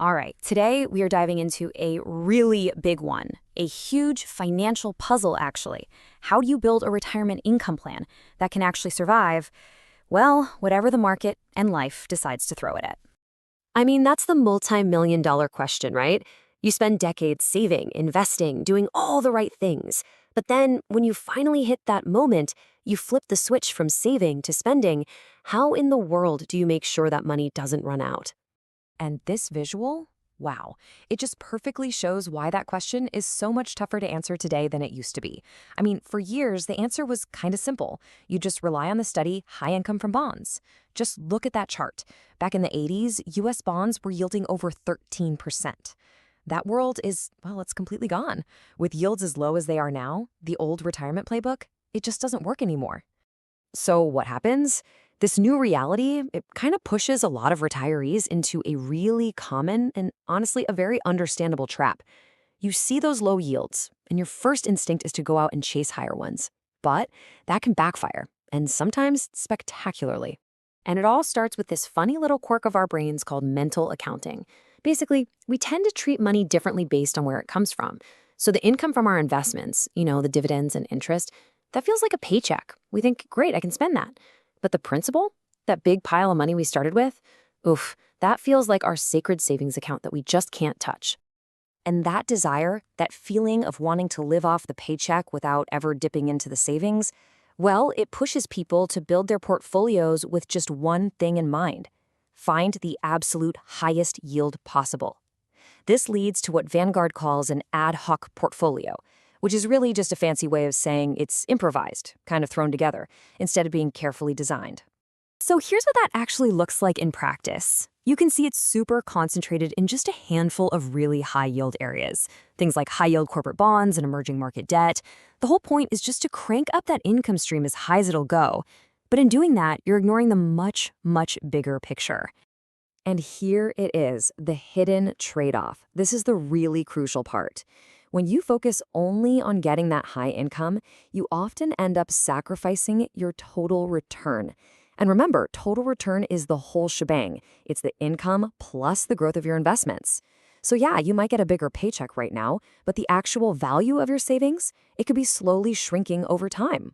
All right, today we are diving into a really big one, a huge financial puzzle, actually. How do you build a retirement income plan that can actually survive, well, whatever the market and life decides to throw it at? I mean, that's the multi-million-dollar question, right? You spend decades saving, investing, doing all the right things. But then, when you finally hit that moment, you flip the switch from saving to spending. How in the world do you make sure that money doesn't run out? And this visual, wow, it just perfectly shows why that question is so much tougher to answer today than it used to be. I mean, for years, the answer was kind of simple. You just rely on the steady high income from bonds. Just look at that chart. Back in the 80s, US bonds were yielding over 13%. That world is, well, it's completely gone. With yields as low as they are now, the old retirement playbook, it just doesn't work anymore. So what happens? This new reality, it kind of pushes a lot of retirees into a really common and honestly a very understandable trap. You see those low yields, and your first instinct is to go out and chase higher ones. But that can backfire, and sometimes spectacularly. And it all starts with this funny little quirk of our brains called mental accounting. Basically, we tend to treat money differently based on where it comes from. So the income from our investments, the dividends and interest, that feels like a paycheck. We think, great, I can spend that. But the principal, that big pile of money we started with, oof, that feels like our sacred savings account that we just can't touch. And that desire, that feeling of wanting to live off the paycheck without ever dipping into the savings, well, it pushes people to build their portfolios with just one thing in mind: find the absolute highest yield possible. This leads to what Vanguard calls an ad hoc portfolio, which is really just a fancy way of saying it's improvised, kind of thrown together, instead of being carefully designed. So here's what that actually looks like in practice. You can see it's super concentrated in just a handful of really high-yield areas, things like high-yield corporate bonds and emerging market debt. The whole point is just to crank up that income stream as high as it'll go. But in doing that, you're ignoring the much, much bigger picture. And here it is, the hidden trade-off. This is the really crucial part. When you focus only on getting that high income, you often end up sacrificing your total return. And remember, total return is the whole shebang. It's the income plus the growth of your investments. So yeah, you might get a bigger paycheck right now, but the actual value of your savings, it could be slowly shrinking over time.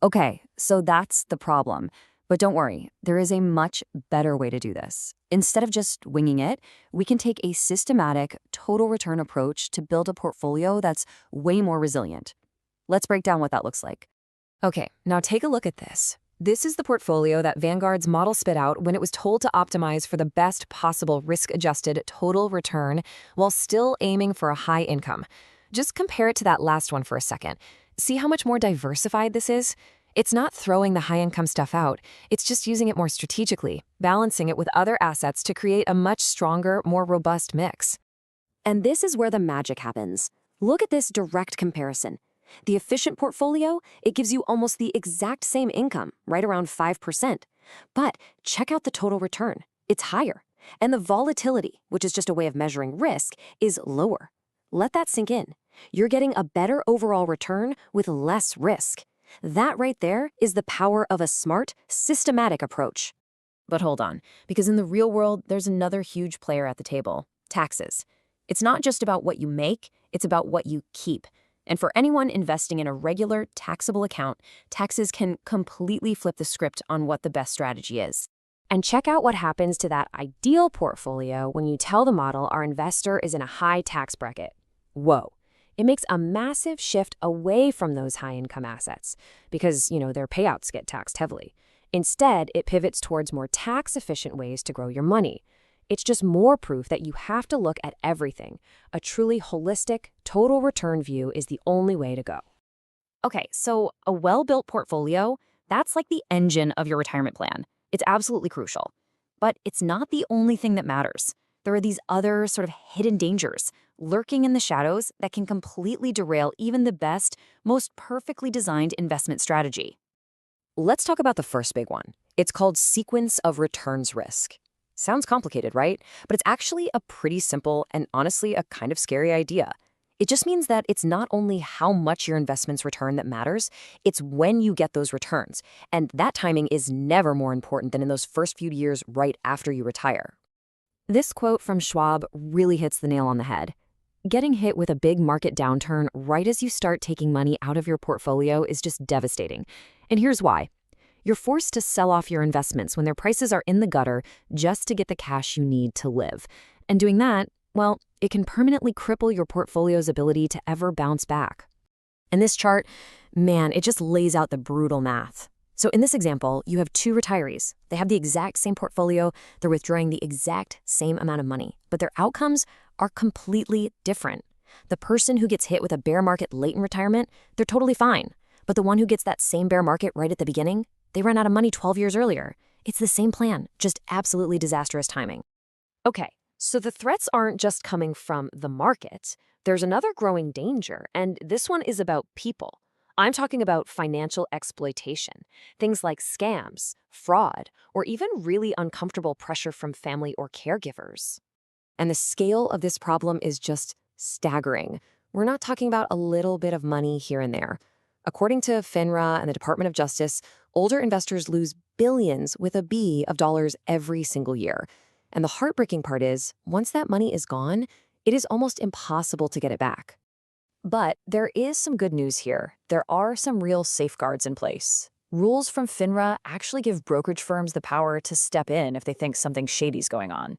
Okay, so that's the problem. But don't worry, there is a much better way to do this. Instead of just winging it, we can take a systematic, total return approach to build a portfolio that's way more resilient. Let's break down what that looks like. Okay, now take a look at this. This is the portfolio that Vanguard's model spit out when it was told to optimize for the best possible risk-adjusted total return while still aiming for a high income. Just compare it to that last one for a second. See how much more diversified this is? It's not throwing the high-income stuff out. It's just using it more strategically, balancing it with other assets to create a much stronger, more robust mix. And this is where the magic happens. Look at this direct comparison. The efficient portfolio, it gives you almost the exact same income, right around 5%. But check out the total return. It's higher. And the volatility, which is just a way of measuring risk, is lower. Let that sink in. You're getting a better overall return with less risk. That right there is the power of a smart, systematic approach. But hold on, because in the real world, there's another huge player at the table: taxes. It's not just about what you make, it's about what you keep. And for anyone investing in a regular taxable account, taxes can completely flip the script on what the best strategy is. And check out what happens to that ideal portfolio when you tell the model our investor is in a high tax bracket. Whoa. It makes a massive shift away from those high-income assets because, their payouts get taxed heavily. Instead, it pivots towards more tax-efficient ways to grow your money. It's just more proof that you have to look at everything. A truly holistic, total return view is the only way to go. Okay, so a well-built portfolio, that's like the engine of your retirement plan. It's absolutely crucial. But it's not the only thing that matters. There are these other sort of hidden dangers lurking in the shadows that can completely derail even the best, most perfectly designed investment strategy. Let's talk about the first big one. It's called sequence of returns risk. Sounds complicated, right? But it's actually a pretty simple and honestly a kind of scary idea. It just means that it's not only how much your investments return that matters, it's when you get those returns. And that timing is never more important than in those first few years right after you retire. This quote from Schwab really hits the nail on the head. Getting hit with a big market downturn right as you start taking money out of your portfolio is just devastating. And here's why. You're forced to sell off your investments when their prices are in the gutter just to get the cash you need to live. And doing that, well, it can permanently cripple your portfolio's ability to ever bounce back. And this chart, man, it just lays out the brutal math. So in this example, you have two retirees. They have the exact same portfolio, they're withdrawing the exact same amount of money, but their outcomes are completely different. The person who gets hit with a bear market late in retirement, they're totally fine. But the one who gets that same bear market right at the beginning, they ran out of money 12 years earlier. It's the same plan, just absolutely disastrous timing. Okay, so the threats aren't just coming from the market. There's another growing danger, and this one is about people. I'm talking about financial exploitation, things like scams, fraud, or even really uncomfortable pressure from family or caregivers. And the scale of this problem is just staggering. We're not talking about a little bit of money here and there. According to FINRA and the Department of Justice, older investors lose billions with a B of dollars every single year. And the heartbreaking part is, once that money is gone, it is almost impossible to get it back. But there is some good news here. There are some real safeguards in place. Rules from FINRA actually give brokerage firms the power to step in if they think something shady's going on.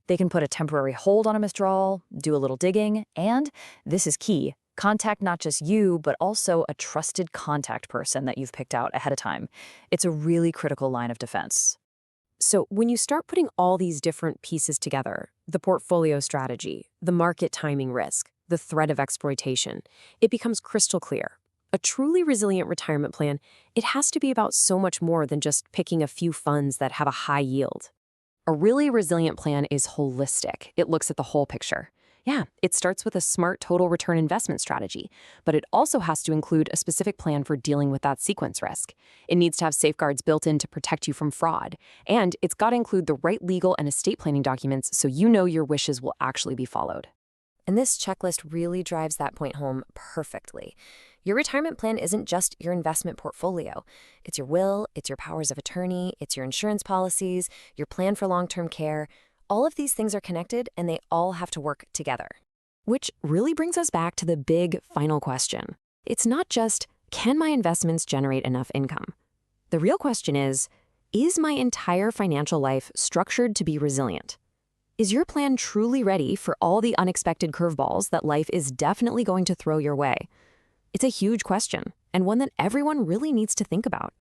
They can put a temporary hold on a withdrawal, do a little digging, and, this is key, contact not just you, but also a trusted contact person that you've picked out ahead of time. It's a really critical line of defense. So when you start putting all these different pieces together, the portfolio strategy, the market timing risk, the threat of exploitation, it becomes crystal clear. A truly resilient retirement plan, it has to be about so much more than just picking a few funds that have a high yield. A really resilient plan is holistic. It looks at the whole picture. Yeah, it starts with a smart total return investment strategy, but it also has to include a specific plan for dealing with that sequence risk. It needs to have safeguards built in to protect you from fraud, and it's got to include the right legal and estate planning documents so you know your wishes will actually be followed. And this checklist really drives that point home perfectly. Your retirement plan isn't just your investment portfolio. It's your will, it's your powers of attorney, it's your insurance policies, your plan for long-term care. All of these things are connected, and they all have to work together. Which really brings us back to the big final question. It's not just, can my investments generate enough income? The real question is my entire financial life structured to be resilient? Is your plan truly ready for all the unexpected curveballs that life is definitely going to throw your way? It's a huge question, and one that everyone really needs to think about.